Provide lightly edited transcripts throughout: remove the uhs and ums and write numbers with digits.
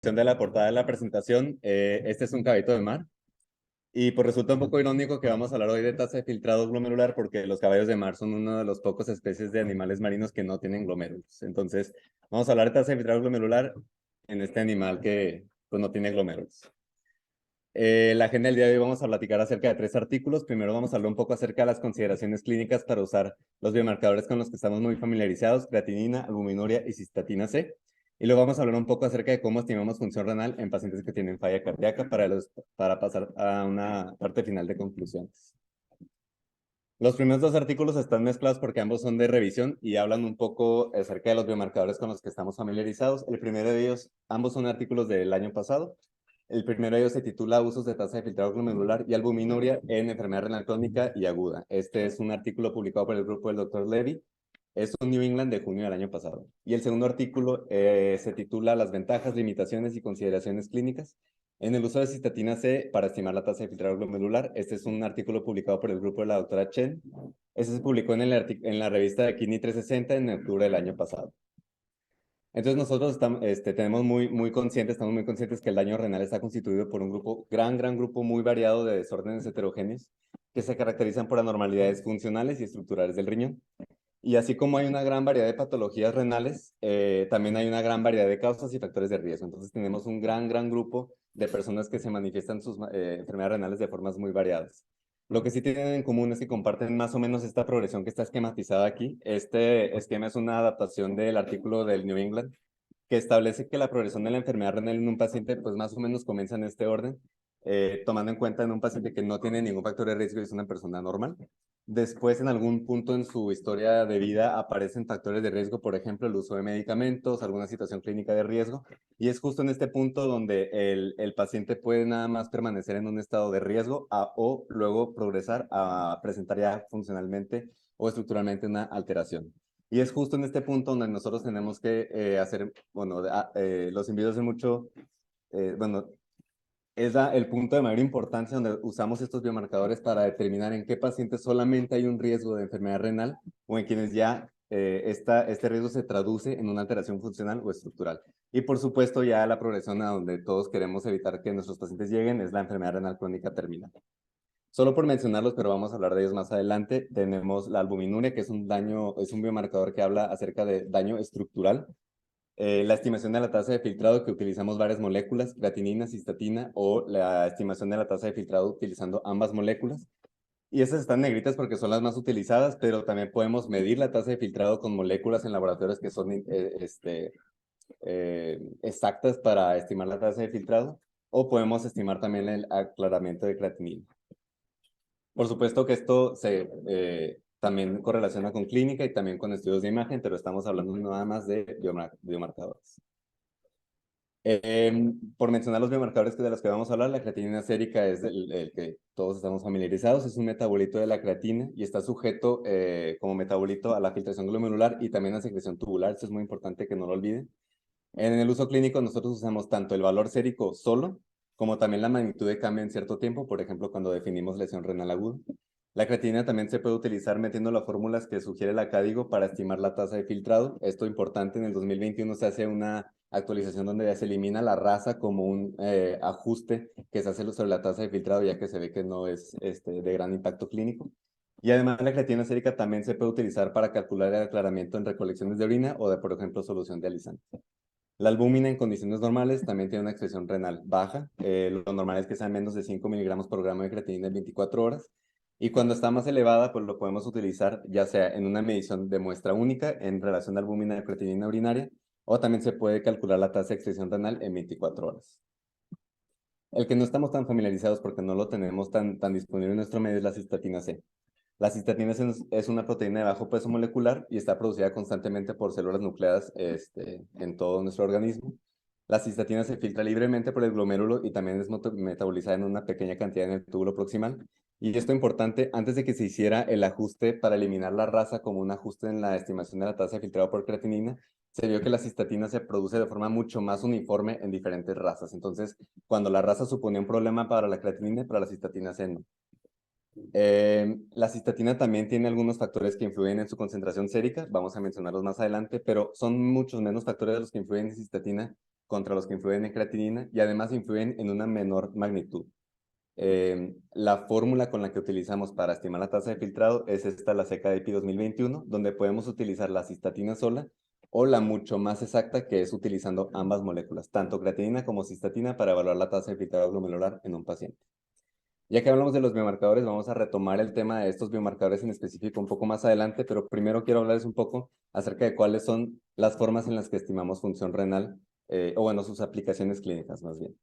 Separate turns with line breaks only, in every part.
De la portada de la presentación, este es un caballito de mar y pues resulta un poco irónico que vamos a hablar hoy de tasa de filtrado glomerular porque los caballos de mar son una de las pocas especies de animales marinos que no tienen glomérulos. Entonces, vamos a hablar de tasa de filtrado glomerular en este animal que pues no tiene glomérulos. La agenda del día de hoy vamos a platicar acerca de 3 artículos. Primero vamos a hablar un poco acerca de las consideraciones clínicas para usar los biomarcadores con los que estamos muy familiarizados, creatinina, albuminuria y cistatina C. Y luego vamos a hablar un poco acerca de cómo estimamos función renal en pacientes que tienen falla cardíaca para pasar a una parte final de conclusiones. Los primeros 2 artículos están mezclados porque ambos son de revisión y hablan un poco acerca de los biomarcadores con los que estamos familiarizados. El primero de ellos, ambos son artículos del año pasado. El primero de ellos se titula Usos de tasa de filtrado glomerular y albuminuria en enfermedad renal crónica y aguda. Este es un artículo publicado por el grupo del Dr. Levy. Es un New England de junio del año pasado. Y el segundo artículo se titula Las ventajas, limitaciones y consideraciones clínicas en el uso de cistatina C para estimar la tasa de filtrado glomerular. Este es un artículo publicado por el grupo de la doctora Chen. Este se publicó en la revista de Kidney 360 en octubre del año pasado. Entonces nosotros estamos, estamos muy conscientes que el daño renal está constituido por un gran grupo muy variado de desórdenes heterogéneos que se caracterizan por anormalidades funcionales y estructurales del riñón. Y así como hay una gran variedad de patologías renales, también hay una gran variedad de causas y factores de riesgo. Entonces tenemos un gran grupo de personas que se manifiestan sus enfermedades renales de formas muy variadas. Lo que sí tienen en común es que comparten más o menos esta progresión que está esquematizada aquí. Este esquema es una adaptación del artículo del New England que establece que la progresión de la enfermedad renal en un paciente pues más o menos comienza en este orden, tomando en cuenta en un paciente que no tiene ningún factor de riesgo y es una persona normal. Después, en algún punto en su historia de vida aparecen factores de riesgo, por ejemplo, el uso de medicamentos, alguna situación clínica de riesgo, y es justo en este punto donde el paciente puede nada más permanecer en un estado de riesgo o luego progresar a presentar ya funcionalmente o estructuralmente una alteración. Y es justo en este punto donde nosotros tenemos que hacer, bueno, los invito a hacer mucho, bueno, es el punto de mayor importancia donde usamos estos biomarcadores para determinar en qué pacientes solamente hay un riesgo de enfermedad renal o en quienes ya este riesgo se traduce en una alteración funcional o estructural. Y por supuesto ya la progresión a donde todos queremos evitar que nuestros pacientes lleguen es la enfermedad renal crónica terminal. Solo por mencionarlos, pero vamos a hablar de ellos más adelante, tenemos la albuminuria, que es es un biomarcador que habla acerca de daño estructural. La estimación de la tasa de filtrado, que utilizamos varias moléculas, creatinina, cistatina, o la estimación de la tasa de filtrado utilizando ambas moléculas. Y esas están negritas porque son las más utilizadas, pero también podemos medir la tasa de filtrado con moléculas en laboratorios que son exactas para estimar la tasa de filtrado, o podemos estimar también el aclaramiento de creatinina. Por supuesto que esto se también correlaciona con clínica y también con estudios de imagen, pero estamos hablando nada más de biomarcadores. Por mencionar los biomarcadores de los que vamos a hablar, la creatinina sérica es el que todos estamos familiarizados, es un metabolito de la creatina y está sujeto como metabolito a la filtración glomerular y también a secreción tubular, eso es muy importante que no lo olviden. En el uso clínico nosotros usamos tanto el valor sérico solo, como también la magnitud de cambio en cierto tiempo, por ejemplo, cuando definimos lesión renal aguda. La creatinina también se puede utilizar metiendo las fórmulas que sugiere la CADIGO para estimar la tasa de filtrado. Esto es importante, en el 2021 se hace una actualización donde ya se elimina la raza como un ajuste que se hace sobre la tasa de filtrado, ya que se ve que no es de gran impacto clínico. Y además la creatinina sérica también se puede utilizar para calcular el aclaramiento en recolecciones de orina o de, por ejemplo, solución de alisante. La albúmina en condiciones normales también tiene una excreción renal baja. Lo normal es que sea menos de 5 miligramos por gramo de creatinina en 24 horas. Y cuando está más elevada, pues lo podemos utilizar ya sea en una medición de muestra única en relación a albúmina de creatinina urinaria, o también se puede calcular la tasa de excreción renal en 24 horas. El que no estamos tan familiarizados porque no lo tenemos tan disponible en nuestro medio es la cistatina C. La cistatina es una proteína de bajo peso molecular y está producida constantemente por células nucleadas en todo nuestro organismo. La cistatina se filtra libremente por el glomérulo y también es metabolizada en una pequeña cantidad en el túbulo proximal. Y esto es importante, antes de que se hiciera el ajuste para eliminar la raza como un ajuste en la estimación de la tasa de filtrado por creatinina, se vio que la cistatina se produce de forma mucho más uniforme en diferentes razas. Entonces, cuando la raza suponía un problema para la creatinina, para la cistatina C no. La cistatina también tiene algunos factores que influyen en su concentración sérica, vamos a mencionarlos más adelante, pero son muchos menos factores de los que influyen en cistatina contra los que influyen en creatinina y además influyen en una menor magnitud. La fórmula con la que utilizamos para estimar la tasa de filtrado es esta, la SECA-DPI 2021, donde podemos utilizar la cistatina sola o la mucho más exacta, que es utilizando ambas moléculas, tanto creatinina como cistatina, para evaluar la tasa de filtrado glomerular en un paciente. Ya que hablamos de los biomarcadores, vamos a retomar el tema de estos biomarcadores en específico un poco más adelante, pero primero quiero hablarles un poco acerca de cuáles son las formas en las que estimamos función renal, o bueno, sus aplicaciones clínicas más bien.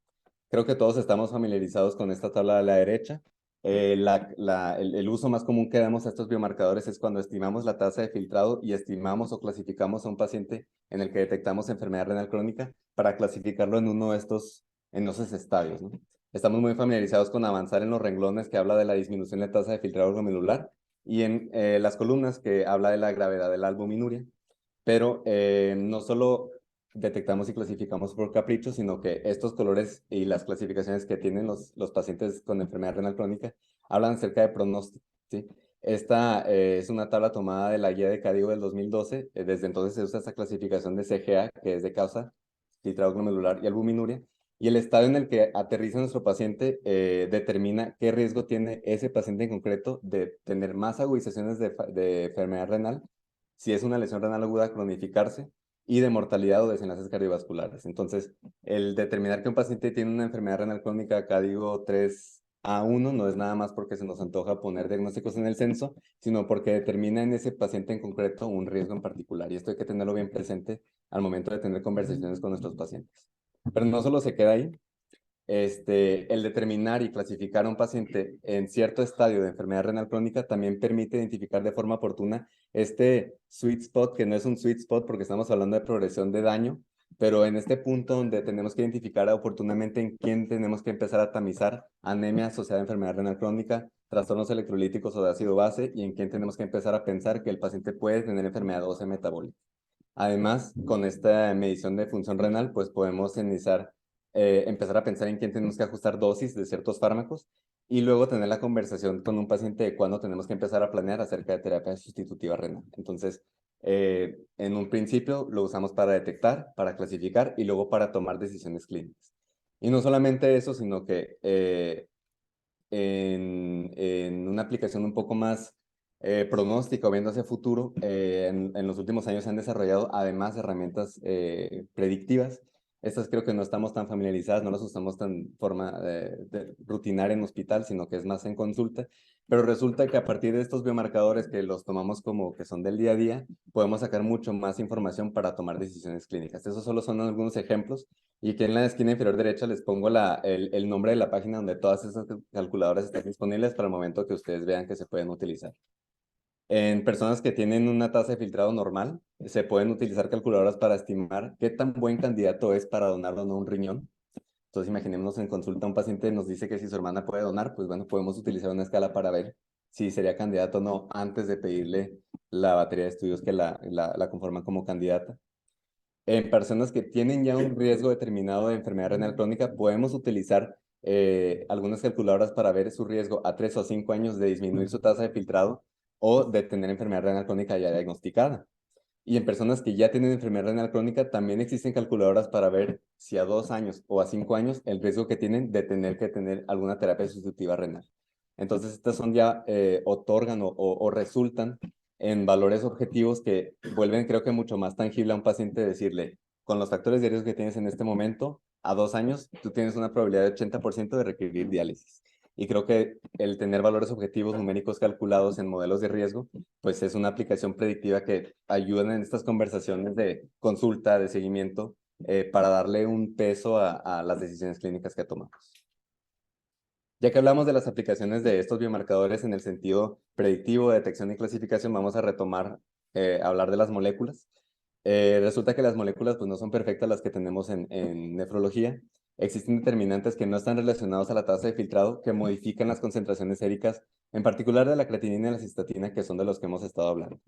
Creo que todos estamos familiarizados con esta tabla de la derecha. El uso más común que damos a estos biomarcadores es cuando estimamos la tasa de filtrado y estimamos o clasificamos a un paciente en el que detectamos enfermedad renal crónica para clasificarlo en uno de en esos estadios, ¿no? Estamos muy familiarizados con avanzar en los renglones que habla de la disminución de tasa de filtrado glomerular y en las columnas que habla de la gravedad de la albuminuria, pero no solo detectamos y clasificamos por capricho, sino que estos colores y las clasificaciones que tienen los pacientes con enfermedad renal crónica hablan acerca de pronóstico, ¿sí? Esta es una tabla tomada de la guía de CADIGO del 2012. Desde entonces se usa esta clasificación de CGA, que es de causa, filtrado glomerular y albuminuria. Y el estado en el que aterriza nuestro paciente determina qué riesgo tiene ese paciente en concreto de tener más agudizaciones de enfermedad renal, si es una lesión renal aguda, cronificarse, y de mortalidad o desenlaces cardiovasculares. Entonces, el determinar que un paciente tiene una enfermedad renal crónica, acá digo 3A1, no es nada más porque se nos antoja poner diagnósticos en el censo, sino porque determina en ese paciente en concreto un riesgo en particular. Y esto hay que tenerlo bien presente al momento de tener conversaciones con nuestros pacientes. Pero no solo se queda ahí. El determinar y clasificar a un paciente en cierto estadio de enfermedad renal crónica también permite identificar de forma oportuna este sweet spot, que no es un sweet spot porque estamos hablando de progresión de daño, pero en este punto donde tenemos que identificar oportunamente en quién tenemos que empezar a tamizar anemia asociada a enfermedad renal crónica, trastornos electrolíticos o de ácido base, y en quién tenemos que empezar a pensar que el paciente puede tener enfermedad ósea metabólica. Además, con esta medición de función renal, pues podemos empezar a pensar en quién tenemos que ajustar dosis de ciertos fármacos y luego tener la conversación con un paciente de cuándo tenemos que empezar a planear acerca de terapia sustitutiva renal. Entonces, en un principio lo usamos para detectar, para clasificar y luego para tomar decisiones clínicas. Y no solamente eso, sino que en una aplicación un poco más pronóstica o viendo hacia futuro, en los últimos años se han desarrollado además herramientas predictivas. Estas creo que no estamos tan familiarizadas, no las usamos tan forma rutinaria en hospital, sino que es más en consulta. Pero resulta que a partir de estos biomarcadores que los tomamos como que son del día a día, podemos sacar mucho más información para tomar decisiones clínicas. Esos solo son algunos ejemplos. Y aquí en la esquina inferior derecha les pongo el nombre de la página donde todas esas calculadoras están disponibles para el momento que ustedes vean que se pueden utilizar. En personas que tienen una tasa de filtrado normal, se pueden utilizar calculadoras para estimar qué tan buen candidato es para donar o no un riñón. Entonces, imaginémonos en consulta un paciente nos dice que si su hermana puede donar, pues bueno, podemos utilizar una escala para ver si sería candidato o no antes de pedirle la batería de estudios que la conforman como candidata. En personas que tienen ya un riesgo determinado de enfermedad renal crónica, podemos utilizar algunas calculadoras para ver su riesgo a 3 o 5 años de disminuir su tasa de filtrado o de tener enfermedad renal crónica ya diagnosticada. Y en personas que ya tienen enfermedad renal crónica, también existen calculadoras para ver si a 2 años o a 5 años el riesgo que tienen de tener que tener alguna terapia sustitutiva renal. Entonces, estas son ya, otorgan o resultan en valores objetivos que vuelven, creo que mucho más tangible a un paciente decirle, con los factores de riesgo que tienes en este momento, a 2 años, tú tienes una probabilidad de 80% de requerir diálisis. Y creo que el tener valores objetivos numéricos calculados en modelos de riesgo, pues es una aplicación predictiva que ayuda en estas conversaciones de consulta, de seguimiento, para darle un peso a las decisiones clínicas que tomamos. Ya que hablamos de las aplicaciones de estos biomarcadores en el sentido predictivo, detección y clasificación, vamos a retomar, hablar de las moléculas. Resulta que las moléculas pues no son perfectas las que tenemos en nefrología. Existen determinantes que no están relacionados a la tasa de filtrado que modifican las concentraciones séricas, en particular de la creatinina y la cistatina, que son de los que hemos estado hablando.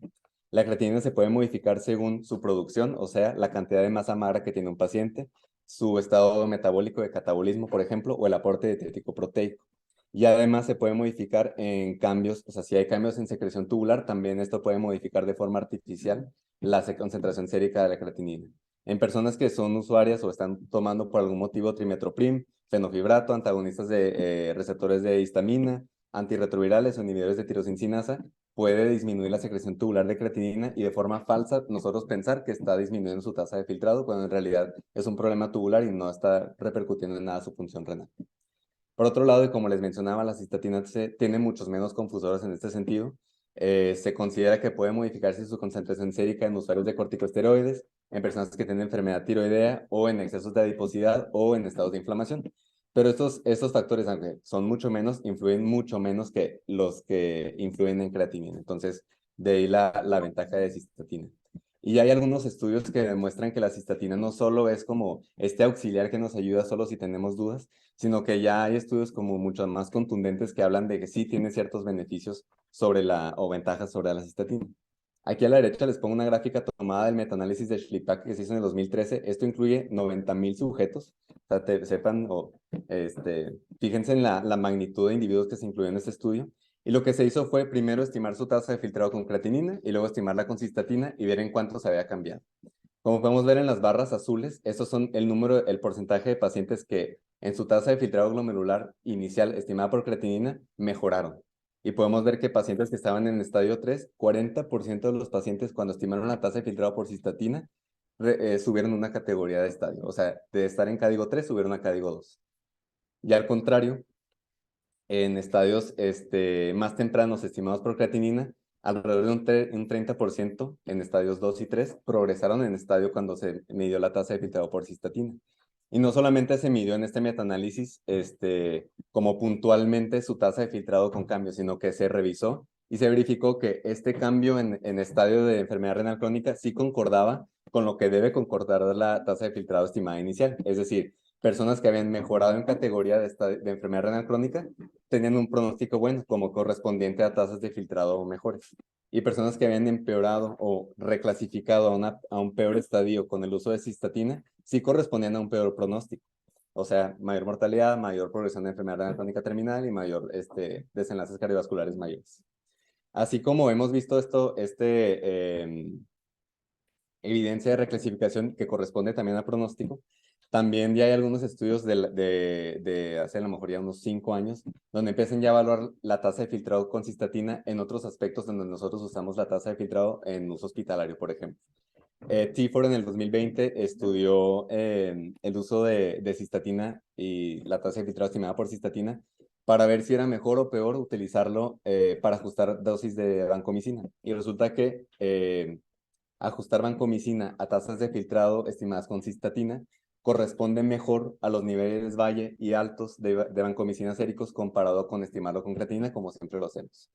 La creatinina se puede modificar según su producción, o sea, la cantidad de masa magra que tiene un paciente, su estado metabólico de catabolismo, por ejemplo, o el aporte dietético proteico. Y además se puede modificar en cambios, o sea, si hay cambios en secreción tubular, también esto puede modificar de forma artificial la concentración sérica de la creatinina. En personas que son usuarias o están tomando por algún motivo trimestoprim, fenofibrato, antagonistas de receptores de histamina, antirretrovirales o inhibidores de tirosincinasa, puede disminuir la secreción tubular de creatinina y de forma falsa nosotros pensar que está disminuyendo su tasa de filtrado, cuando en realidad es un problema tubular y no está repercutiendo en nada su función renal. Por otro lado, y como les mencionaba, la cistatina C tiene muchos menos confusores en este sentido. Se considera que puede modificarse su concentración sérica en usuarios de corticosteroides, en personas que tienen enfermedad tiroidea o en excesos de adiposidad o en estados de inflamación. Pero estos factores, aunque son mucho menos, influyen mucho menos que los que influyen en creatinina. Entonces, de ahí la ventaja de cistatina. Y hay algunos estudios que demuestran que la cistatina no solo es como este auxiliar que nos ayuda solo si tenemos dudas, sino que ya hay estudios como mucho más contundentes que hablan de que sí tiene ciertos beneficios o ventajas sobre la cistatina. Aquí a la derecha les pongo una gráfica tomada del metaanálisis de Schliepak que se hizo en el 2013. Esto incluye 90,000 sujetos. O sea, sepan o fíjense en la magnitud de individuos que se incluyó en este estudio. Y lo que se hizo fue primero estimar su tasa de filtrado con creatinina y luego estimarla con cistatina y ver en cuánto se había cambiado. Como podemos ver en las barras azules, estos son el porcentaje de pacientes que en su tasa de filtrado glomerular inicial estimada por creatinina mejoraron. Y podemos ver que pacientes que estaban en estadio 3, 40% de los pacientes cuando estimaron la tasa de filtrado por cistatina subieron una categoría de estadio. O sea, de estar en código 3 subieron a código 2. Y al contrario, en estadios más tempranos estimados por creatinina, alrededor de un 30% en estadios 2 y 3 progresaron en estadio cuando se midió la tasa de filtrado por cistatina. Y no solamente se midió en este metaanálisis como puntualmente su tasa de filtrado con cambio, sino que se revisó y se verificó que este cambio en estadio de enfermedad renal crónica sí concordaba con lo que debe concordar la tasa de filtrado estimada inicial. Es decir, personas que habían mejorado en categoría de enfermedad renal crónica tenían un pronóstico bueno, como correspondiente a tasas de filtrado mejores. Y personas que habían empeorado o reclasificado a un peor estadio con el uso de cistatina, sí correspondían a un peor pronóstico. O sea, mayor mortalidad, mayor progresión de enfermedad renal crónica terminal y mayor desenlaces cardiovasculares mayores. Así como hemos visto evidencia de reclasificación que corresponde también a pronóstico, también ya hay algunos estudios de hace a lo mejor ya unos 5 años, donde empiezan ya a evaluar la tasa de filtrado con cistatina en otros aspectos donde nosotros usamos la tasa de filtrado en uso hospitalario, por ejemplo. T4 en el 2020 estudió el uso de cistatina y la tasa de filtrado estimada por cistatina para ver si era mejor o peor utilizarlo para ajustar dosis de vancomicina. Y resulta que ajustar vancomicina a tasas de filtrado estimadas con cistatina corresponde mejor a los niveles valle y altos de vancomicina séricos comparado con estimarlo con creatinina, como siempre lo hacemos.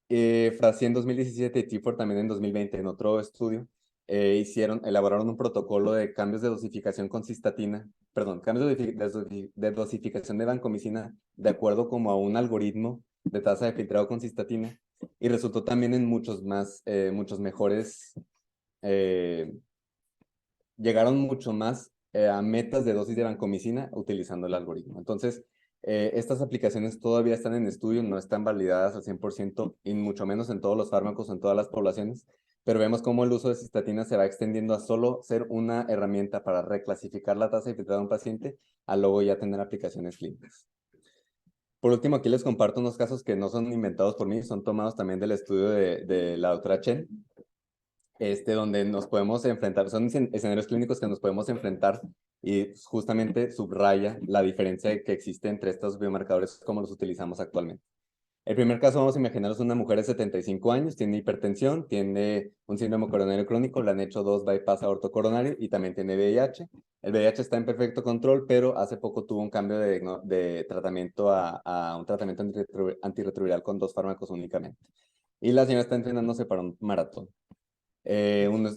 Frazier en 2017 y Tifford también en 2020, en otro estudio, elaboraron un protocolo de cambios de dosificación con cistatina, perdón, cambios de dosificación de vancomicina de acuerdo como a un algoritmo de tasa de filtrado con cistatina y resultó también en muchos mejores llegaron mucho más a metas de dosis de vancomicina utilizando el algoritmo. Entonces, estas aplicaciones todavía están en estudio, no están validadas al 100% y mucho menos en todos los fármacos, en todas las poblaciones, pero vemos cómo el uso de cistatina se va extendiendo a solo ser una herramienta para reclasificar la tasa de filtrado de un paciente, a luego ya tener aplicaciones clínicas. Por último, aquí les comparto unos casos que no son inventados por mí, son tomados también del estudio de la doctora Chen, donde nos podemos enfrentar, son escenarios clínicos que nos podemos enfrentar y justamente subraya la diferencia que existe entre estos biomarcadores como los utilizamos actualmente. El primer caso, vamos a imaginarnos una mujer de 75 años, tiene hipertensión, tiene un síndrome coronario crónico, le han hecho 2 bypass aortocoronario y también tiene VIH. El VIH está en perfecto control, pero hace poco tuvo un cambio de tratamiento a un tratamiento antirretroviral con 2 fármacos únicamente. Y la señora está entrenándose para un maratón.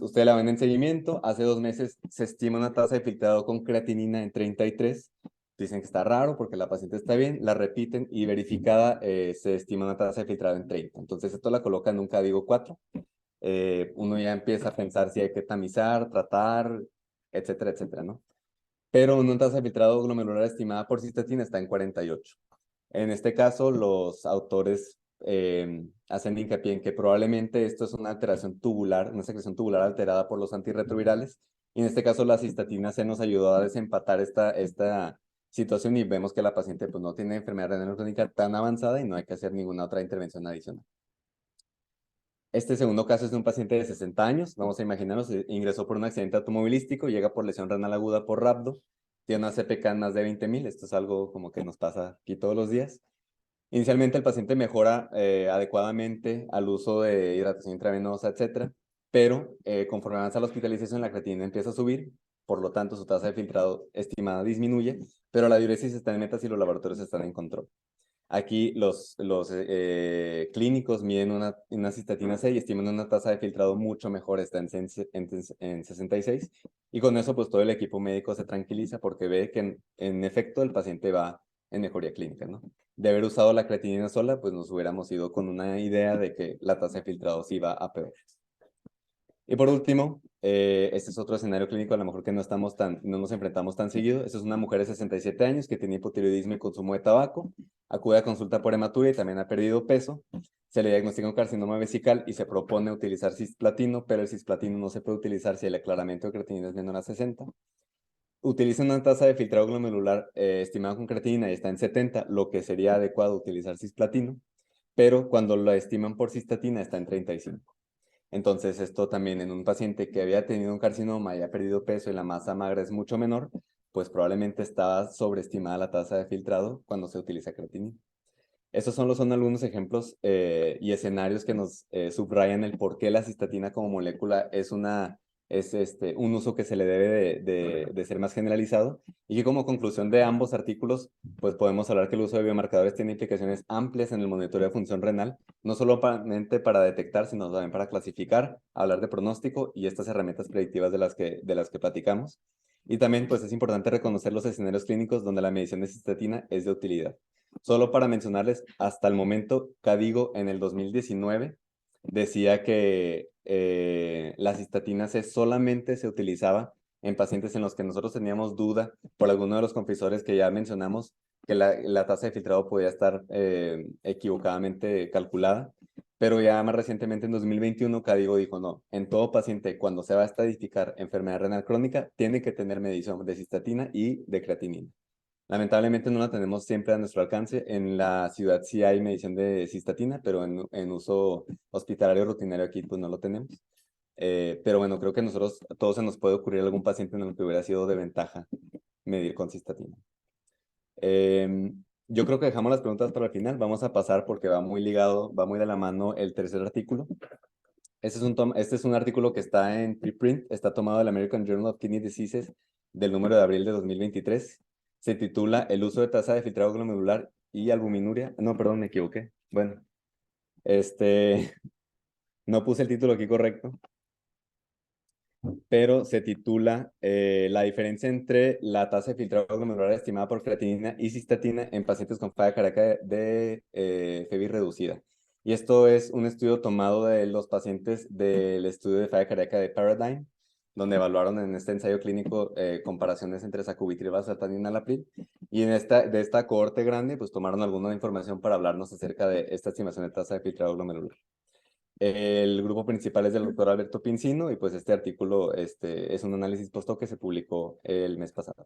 Usted la ven en seguimiento, hace 2 meses se estima una tasa de filtrado con creatinina en 33, dicen que está raro porque la paciente está bien, la repiten y verificada se estima una tasa de filtrado en 30. Entonces esto la coloca en un código 4. Uno ya empieza a pensar si hay que tamizar, tratar, etcétera, etcétera, ¿no? Pero una tasa de filtrado glomerular estimada por cistatina está en 48. En este caso, los autores hacen hincapié en que probablemente esto es una alteración tubular, una secreción tubular alterada por los antirretrovirales Y en este caso la cistatina C nos ayudó a desempatar esta situación y vemos que la paciente pues, no tiene enfermedad renal crónica tan avanzada y no hay que hacer ninguna otra intervención adicional. Este segundo caso es de un paciente de 60 años. Vamos a imaginarnos, ingresó por un accidente automovilístico, llega por lesión renal aguda por rhabdo, tiene una CPK en más de 20,000. Esto es algo como que nos pasa aquí todos los días. Inicialmente el paciente mejora adecuadamente al uso de hidratación intravenosa, etcétera, pero conforme avanza la hospitalización, la creatinina empieza a subir, por lo tanto su tasa de filtrado estimada disminuye, pero la diuresis está en metas y los laboratorios están en control. Aquí los clínicos miden una cistatina C y estiman una tasa de filtrado mucho mejor, está en 66, y con eso pues todo el equipo médico se tranquiliza porque ve que en efecto el paciente va en mejoría clínica, ¿no? De haber usado la creatinina sola, pues nos hubiéramos ido con una idea de que la tasa de filtrado sí va a peor. Y por último, este es otro escenario clínico a lo mejor que no nos enfrentamos tan seguido. Esta es una mujer de 67 años que tiene hipotiroidismo y consumo de tabaco. Acude a consulta por hematuria y también ha perdido peso. Se le diagnostica un carcinoma vesical y se propone utilizar cisplatino, pero el cisplatino no se puede utilizar si el aclaramiento de creatinina es menor a 60. Utiliza una tasa de filtrado glomerular estimada con creatinina y está en 70, lo que sería adecuado utilizar cisplatino, pero cuando la estiman por cistatina está en 35. Entonces, esto también en un paciente que había tenido un carcinoma y ha perdido peso y la masa magra es mucho menor, pues probablemente estaba sobreestimada la tasa de filtrado cuando se utiliza creatinina. Estos son algunos ejemplos y escenarios que nos subrayan el por qué la cistatina como molécula es un uso que se le debe de ser más generalizado, y que como conclusión de ambos artículos, pues podemos hablar que el uso de biomarcadores tiene implicaciones amplias en el monitoreo de función renal, no solamente para detectar, sino también para clasificar, hablar de pronóstico y estas herramientas predictivas de las que platicamos. Y también pues es importante reconocer los escenarios clínicos donde la medición de cistatina es de utilidad. Solo para mencionarles, hasta el momento, Cadigo en el 2019 decía que la cistatina C solamente se utilizaba en pacientes en los que nosotros teníamos duda por alguno de los confisores que ya mencionamos, que la tasa de filtrado podía estar equivocadamente calculada. Pero ya más recientemente, en 2021, Cadigo dijo, no, en todo paciente, cuando se va a estadificar enfermedad renal crónica, tiene que tener medición de cistatina y de creatinina. Lamentablemente no la tenemos siempre a nuestro alcance. En la ciudad sí hay medición de cistatina, pero en uso hospitalario rutinario aquí pues no lo tenemos. Pero bueno, creo que nosotros, a todos se nos puede ocurrir algún paciente en el que hubiera sido de ventaja medir con cistatina. Yo creo que dejamos las preguntas para el final. Vamos a pasar porque va muy ligado, va muy de la mano el tercer artículo. Este es un artículo que está en preprint, está tomado del American Journal of Kidney Diseases del número de abril de 2023. Se titula El uso de tasa de filtrado glomerular y albuminuria. No, perdón, me equivoqué. Bueno, este, no puse el título aquí correcto, pero se titula La diferencia entre la tasa de filtrado glomerular estimada por creatinina y cistatina en pacientes con falla cardíaca de FEBI reducida. Y esto es un estudio tomado de los pacientes del estudio de falla cardíaca de Paradigm, donde evaluaron en este ensayo clínico comparaciones entre sacubitril, valsartán y enalapril. Y de esta cohorte grande, pues tomaron alguna información para hablarnos acerca de esta estimación de tasa de filtrado glomerular. El grupo principal es del doctor Alberto Pincino y pues este artículo es un análisis post-hoc que se publicó el mes pasado.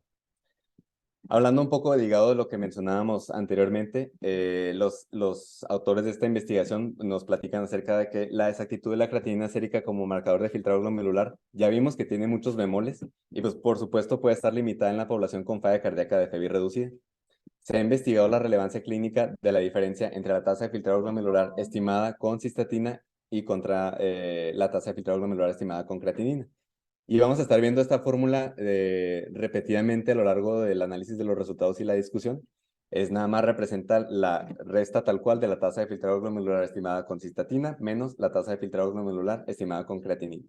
Hablando un poco ligado de lo que mencionábamos anteriormente, los autores de esta investigación nos platican acerca de que la exactitud de la creatinina sérica como marcador de filtrado glomerular, ya vimos que tiene muchos bemoles y pues por supuesto puede estar limitada en la población con falla cardíaca de FEBI reducida. Se ha investigado la relevancia clínica de la diferencia entre la tasa de filtrado glomerular estimada con cistatina y contra la tasa de filtrado glomerular estimada con creatinina. Y vamos a estar viendo esta fórmula repetidamente a lo largo del análisis de los resultados y la discusión. Es nada más representa la resta tal cual de la tasa de filtrado glomerular estimada con cistatina menos la tasa de filtrado glomerular estimada con creatinina.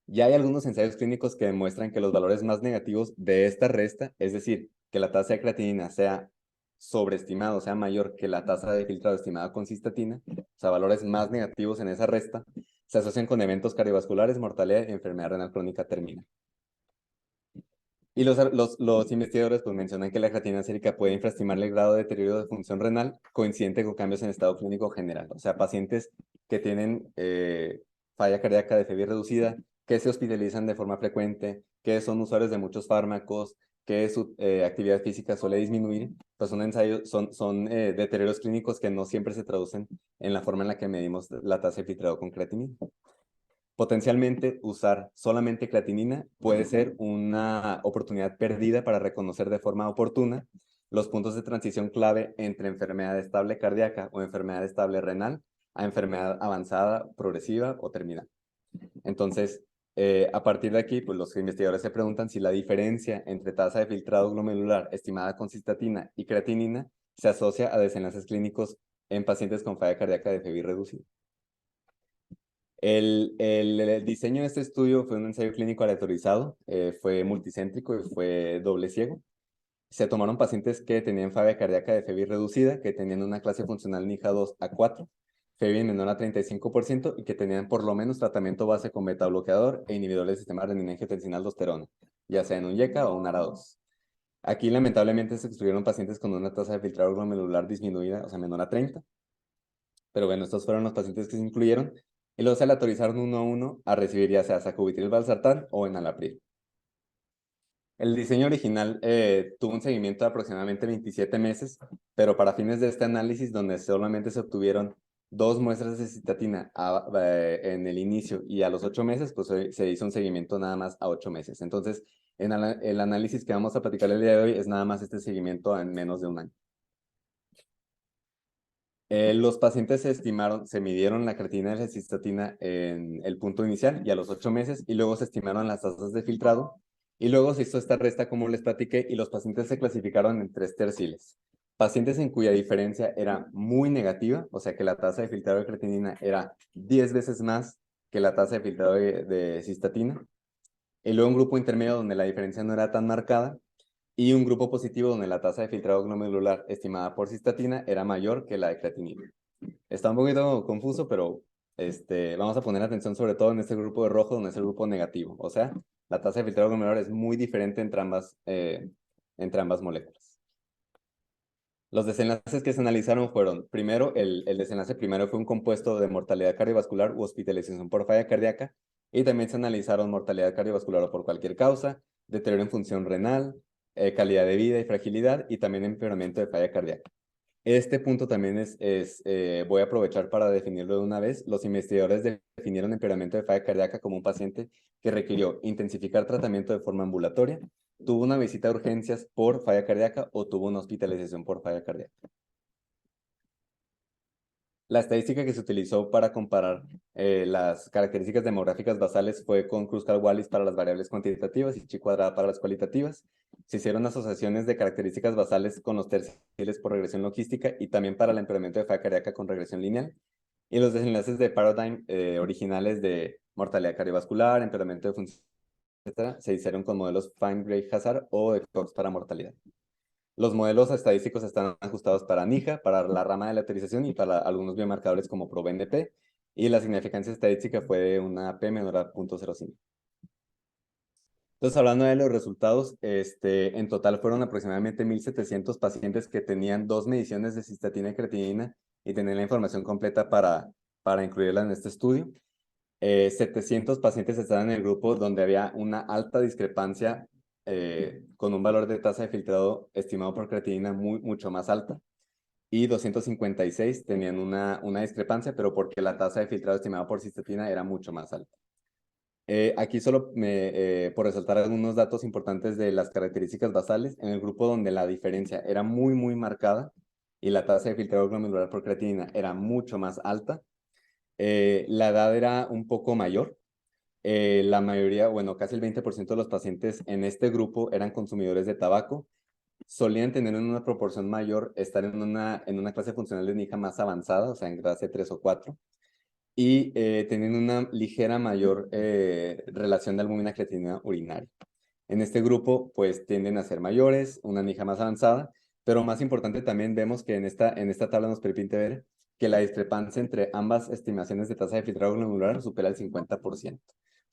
Ya hay algunos ensayos clínicos que demuestran que los valores más negativos de esta resta, es decir, que la tasa de creatinina sea sobreestimada, o sea mayor que la tasa de filtrado estimada con cistatina, o sea, valores más negativos en esa resta, se asocian con eventos cardiovasculares, mortalidad y enfermedad renal crónica terminal. Y los investigadores pues, mencionan que la creatinina sérica puede infraestimar el grado de deterioro de función renal coincidente con cambios en estado clínico general. O sea, pacientes que tienen falla cardíaca de FEBI reducida, que se hospitalizan de forma frecuente, que son usuarios de muchos fármacos, que su actividad física suele disminuir, pues son ensayos, son deterioros clínicos que no siempre se traducen en la forma en la que medimos la tasa de filtrado con creatinina. Potencialmente, usar solamente creatinina puede ser una oportunidad perdida para reconocer de forma oportuna los puntos de transición clave entre enfermedad estable cardíaca o enfermedad estable renal a enfermedad avanzada, progresiva o terminal. Entonces, a partir de aquí, pues los investigadores se preguntan si la diferencia entre tasa de filtrado glomerular estimada con cistatina y creatinina se asocia a desenlaces clínicos en pacientes con falla cardíaca de FEV reducido. El diseño de este estudio fue un ensayo clínico aleatorizado, fue multicéntrico y fue doble ciego. Se tomaron pacientes que tenían falla cardíaca de FEV reducida, que tenían una clase funcional NIHA 2 a 4, FEV menor a 35% y que tenían por lo menos tratamiento base con beta bloqueador e inhibidor del sistema renina-angiotensina-aldosterona, ya sea en un YECA o un ARA2. Aquí lamentablemente se excluyeron pacientes con una tasa de filtrado glomerular disminuida, o sea, menor a 30. Pero bueno, estos fueron los pacientes que se incluyeron y luego se aleatorizaron uno a uno a recibir ya sea sacubitril/valsartán o enalapril. El diseño original tuvo un seguimiento de aproximadamente 27 meses, pero para fines de este análisis, donde solamente se obtuvieron 2 muestras de cistatina en el inicio y a los 8 meses, pues se hizo un seguimiento nada más a 8 meses. Entonces, el análisis que vamos a platicar el día de hoy es nada más este seguimiento en menos de un año. Los pacientes se midieron la creatinina y la cistatina en el punto inicial y a los 8 meses, y luego se estimaron las tasas de filtrado, y luego se hizo esta resta como les platiqué, y los pacientes se clasificaron en 3 terciles. Pacientes en cuya diferencia era muy negativa, o sea que la tasa de filtrado de creatinina era 10 veces más que la tasa de filtrado de cistatina, y luego un grupo intermedio donde la diferencia no era tan marcada, y un grupo positivo donde la tasa de filtrado glomerular estimada por cistatina era mayor que la de creatinina. Está un poquito confuso, pero vamos a poner atención sobre todo en este grupo de rojo, donde es el grupo negativo. O sea, la tasa de filtrado glomerular es muy diferente entre ambas moléculas. Los desenlaces que se analizaron fueron, primero, el desenlace primero fue un compuesto de mortalidad cardiovascular u hospitalización por falla cardíaca, y también se analizaron mortalidad cardiovascular o por cualquier causa, deterioro en función renal, calidad de vida y fragilidad, y también empeoramiento de falla cardíaca. Este punto también voy a aprovechar para definirlo de una vez. Los investigadores definieron empeoramiento de falla cardíaca como un paciente que requirió intensificar tratamiento de forma ambulatoria, tuvo una visita a urgencias por falla cardíaca o tuvo una hospitalización por falla cardíaca. La estadística que se utilizó para comparar las características demográficas basales fue con Kruskal-Wallis para las variables cuantitativas y chi cuadrada para las cualitativas. Se hicieron asociaciones de características basales con los terciles por regresión logística y también para el empeoramiento de falla cardíaca con regresión lineal. Y los desenlaces de Paradigm originales de mortalidad cardiovascular, empeoramiento de función, etcétera, se hicieron con modelos Fine-Gray-Hazard o de Cox para mortalidad. Los modelos estadísticos están ajustados para NIHA, para la rama de laterización y para algunos biomarcadores como ProBNP, y la significancia estadística fue de una P menor a 0.05. Entonces, hablando de los resultados, en total fueron aproximadamente 1,700 pacientes que tenían 2 mediciones de cistatina y creatinina y tenían la información completa para incluirla en este estudio. 700 pacientes estaban en el grupo donde había una alta discrepancia con un valor de tasa de filtrado estimado por creatinina mucho más alta, y 256 tenían una discrepancia, pero porque la tasa de filtrado estimada por cistatina era mucho más alta. Aquí solo por resaltar algunos datos importantes de las características basales, en el grupo donde la diferencia era muy marcada y la tasa de filtrado glomerular por creatinina era mucho más alta, la edad era un poco mayor. La mayoría, bueno, casi el 20% de los pacientes en este grupo eran consumidores de tabaco. Solían tener en una proporción mayor, estar en una clase funcional de NIHA más avanzada, o sea, en clase 3 o 4, y tenían una ligera mayor relación de albúmina creatinina urinaria. En este grupo, pues tienden a ser mayores, una NIHA más avanzada, pero más importante también vemos que en esta tabla nos permite ver que la discrepancia entre ambas estimaciones de tasa de filtrado glomerular supera el 50%.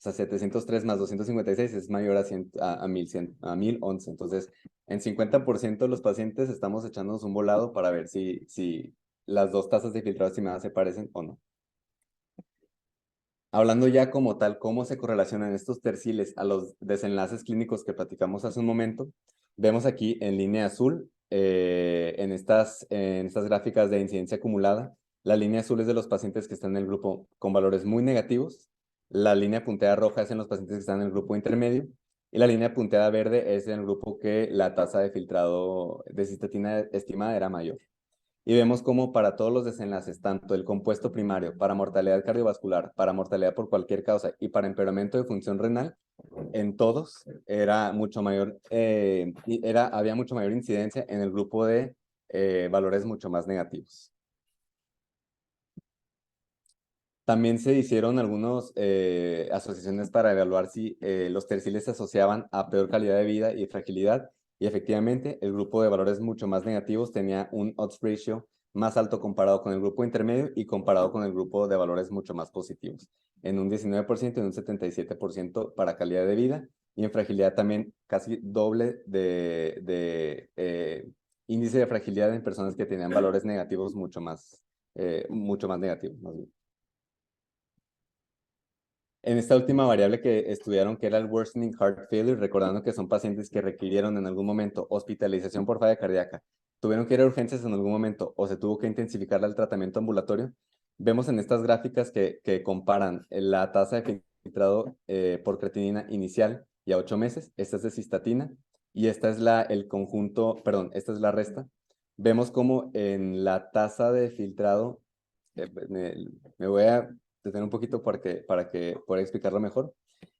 O sea, 703 más 256 es mayor a 1,011. Entonces, en 50% de los pacientes estamos echándonos un volado para ver si las dos tasas de filtrado estimadas se parecen o no. Hablando ya como tal, cómo se correlacionan estos terciles a los desenlaces clínicos que platicamos hace un momento, vemos aquí en línea azul, en estas gráficas de incidencia acumulada, la línea azul es de los pacientes que están en el grupo con valores muy negativos, la línea punteada roja es en los pacientes que están en el grupo intermedio, y la línea punteada verde es en el grupo que la tasa de filtrado de cistatina estimada era mayor. Y vemos cómo para todos los desenlaces, tanto el compuesto primario para mortalidad cardiovascular, para mortalidad por cualquier causa y para empeoramiento de función renal, en todos era mucho mayor, había mucho mayor incidencia en el grupo de valores mucho más negativos. También se hicieron algunas asociaciones para evaluar si los terciles se asociaban a peor calidad de vida y fragilidad. Y efectivamente, el grupo de valores mucho más negativos tenía un odds ratio más alto comparado con el grupo intermedio y comparado con el grupo de valores mucho más positivos, en un 19% y un 77% para calidad de vida. Y en fragilidad también casi doble de índice de fragilidad en personas que tenían valores negativos mucho más negativos, más bien. En esta última variable que estudiaron, que era el worsening heart failure, recordando que son pacientes que requirieron en algún momento hospitalización por falla cardíaca, tuvieron que ir a urgencias en algún momento o se tuvo que intensificar el tratamiento ambulatorio, vemos en estas gráficas que comparan la tasa de filtrado por creatinina inicial y a 8 meses, esta es de cistatina, y esta es el conjunto, perdón, esta es la resta. Vemos como en la tasa de filtrado, me voy a detener un poquito para que pueda explicarlo mejor.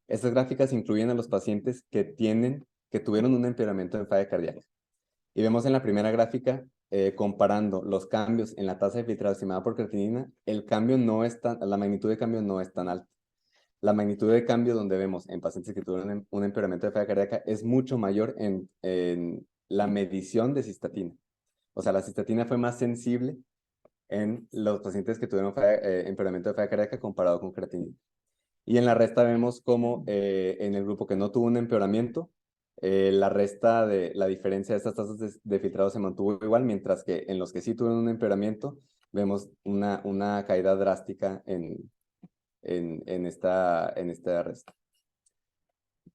Estas gráficas incluyen a los pacientes que tuvieron un empeoramiento en falla cardíaca. Y vemos en la primera gráfica, comparando los cambios en la tasa de filtrado estimada por creatinina, la magnitud de cambio no es tan alta. La magnitud de cambio donde vemos en pacientes que tuvieron un empeoramiento de falla cardíaca es mucho mayor en la medición de cistatina. O sea, la cistatina fue más sensible en los pacientes que tuvieron empeoramiento de falla cardíaca comparado con creatinina. Y en la resta vemos como en el grupo que no tuvo un empeoramiento, la diferencia de estas tasas de filtrado se mantuvo igual, mientras que en los que sí tuvieron un empeoramiento, vemos una caída drástica en esta resta.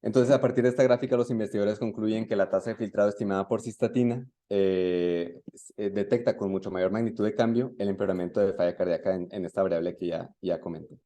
Entonces, a partir de esta gráfica, los investigadores concluyen que la tasa de filtrado estimada por cistatina detecta con mucho mayor magnitud de cambio el empeoramiento de falla cardíaca en esta variable que ya comenté.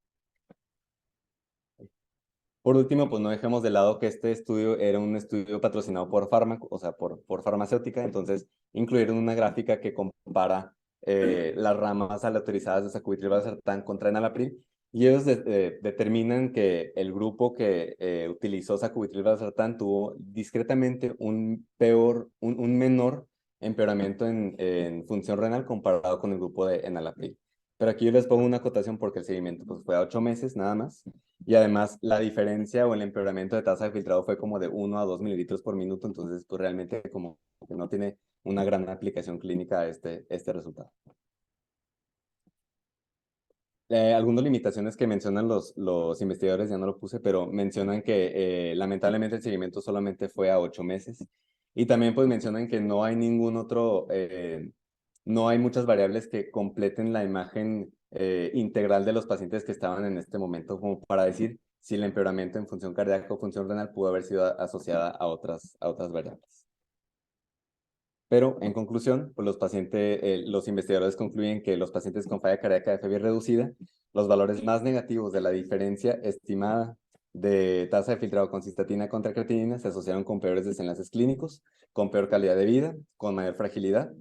Por último, pues no dejemos de lado que este estudio era un estudio patrocinado por fármaco, o sea, por farmacéutica, entonces incluyeron una gráfica que compara las ramas aleatorizadas de sacubitril/valsartán contra enalapril, y ellos determinan que el grupo que utilizó sacubitril/valsartán tuvo discretamente un menor empeoramiento en función renal comparado con el grupo de enalapril. Pero aquí yo les pongo una acotación porque el seguimiento pues, fue a 8 meses nada más. Y además, la diferencia o el empeoramiento de tasa de filtrado fue como de 1 a 2 mililitros por minuto, entonces pues realmente como que no tiene una gran aplicación clínica este resultado. Algunas limitaciones que mencionan los investigadores, ya no lo puse, pero mencionan que lamentablemente el seguimiento solamente fue a 8 meses. Y también pues mencionan que no hay no hay muchas variables que completen la imagen integral de los pacientes que estaban en este momento, como para decir si el empeoramiento en función cardíaca o función renal pudo haber sido asociada a otras variables. Pero en conclusión, pues los investigadores concluyen que los pacientes con falla cardíaca de FB reducida, los valores más negativos de la diferencia estimada de tasa de filtrado con cistatina contra creatinina se asociaron con peores desenlaces clínicos, con peor calidad de vida, con mayor fragilidad,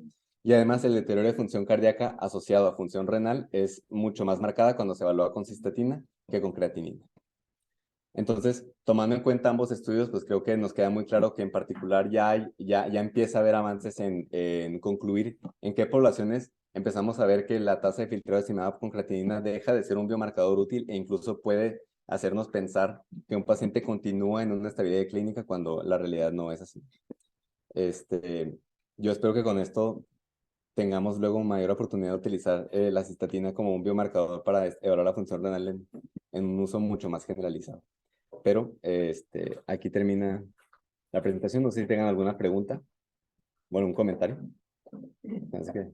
y además el deterioro de función cardíaca asociado a función renal es mucho más marcada cuando se evalúa con cistatina que con creatinina. Entonces, tomando en cuenta ambos estudios, pues creo que nos queda muy claro que en particular ya empieza a haber avances en concluir en qué poblaciones empezamos a ver que la tasa de filtrado estimada con creatinina deja de ser un biomarcador útil e incluso puede hacernos pensar que un paciente continúa en una estabilidad clínica cuando la realidad no es así. Yo espero que con esto tengamos luego mayor oportunidad de utilizar la cistatina como un biomarcador para evaluar la función renal en un uso mucho más generalizado. Pero aquí termina la presentación. No sé si tengan alguna pregunta, bueno, un comentario. Así que...